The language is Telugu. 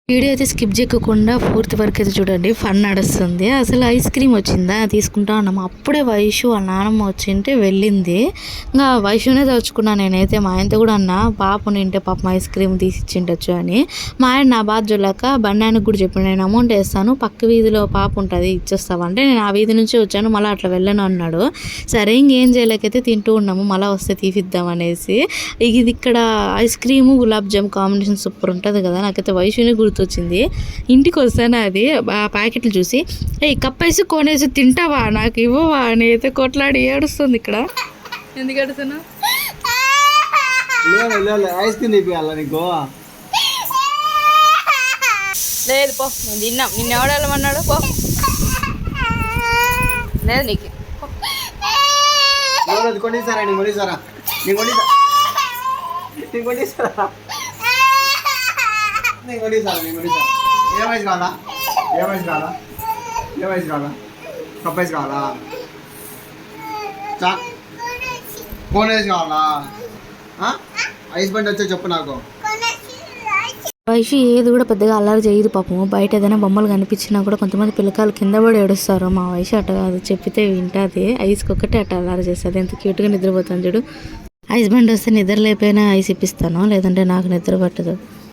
వీడియో అయితే స్కిప్ చేయకుండా పూర్తి వరకు అయితే చూడండి, ఫన్ నడుస్తుంది. అసలు ఐస్ క్రీమ్ వచ్చిందా తీసుకుంటా ఉన్నాము. అప్పుడే వైషు వాళ్ళ నాన్నమ్మ వచ్చింటే వెళ్ళింది. ఇంకా వైషునే తలుచుకున్నాను నేనైతే. మా ఆయనతో కూడా అన్న పాప నింటే పాపం ఐస్ క్రీమ్ తీసి ఇచ్చిండొచ్చు అని. మా ఆయన నా బాధ చూడలేక బండానికి కూడా చెప్పాను, నేను అమౌంట్ వేస్తాను, పక్క వీధిలో పాప ఉంటుంది ఇచ్చేస్తావంటే, నేను ఆ వీధి నుంచి వచ్చాను మళ్ళీ అట్లా వెళ్ళను అన్నాడు. సరే ఇంకేం చేయలేకైతే తింటూ ఉన్నాము, మళ్ళీ వస్తే తీపిద్దాం అనేసి. ఇది ఇక్కడ ice cream gulab jam combination super ఉంటుంది కదా. నాకైతే వైషుని వచ్చింది. ఇంటికి వస్తాను అది ఆ ప్యాకెట్లు చూసి, ఏ కప్పేసి కొనేసి తింటావా, నాకు ఇవ్వవా అని అయితే కొట్లాడి ఏడుస్తుంది. ఇక్కడ ఎందుకు ఏడుస్తున్నా? లేదు పో, నేను తిన్నాం. నిన్ను ఎవడెళ్ళమన్నాడు? పో, లేదు నీకు ఏ వయసు కావాలా? ఏ వయసు కావాలా? ఏ వయసు కావాలా? కప్ వయసు కావాలా? కోన్ వయసు కావాలా? ఐస్ బండి వచ్చా చెప్పు నాకు. వైషు ఏది కూడా పెద్దగా అల్లరి చేయదు పాపము. బయట ఏదైనా బొమ్మలు కనిపించినా కూడా కొంతమంది పిల్లకాయలు కింద పడి ఏడుస్తారు. మా వైషు అట్ట కాదు, చెప్పితే వింటుంది. ఐస్కి ఒక్కటే అట్ట అల్లరి చేస్తుంది. ఎంత క్యూట్గా నిద్రపోతాను చూడు. ఐస్ బండి వస్తే నిద్ర లేకపోయినా ఐస్ ఇప్పిస్తాను, లేదంటే నాకు నిద్ర పట్టదు.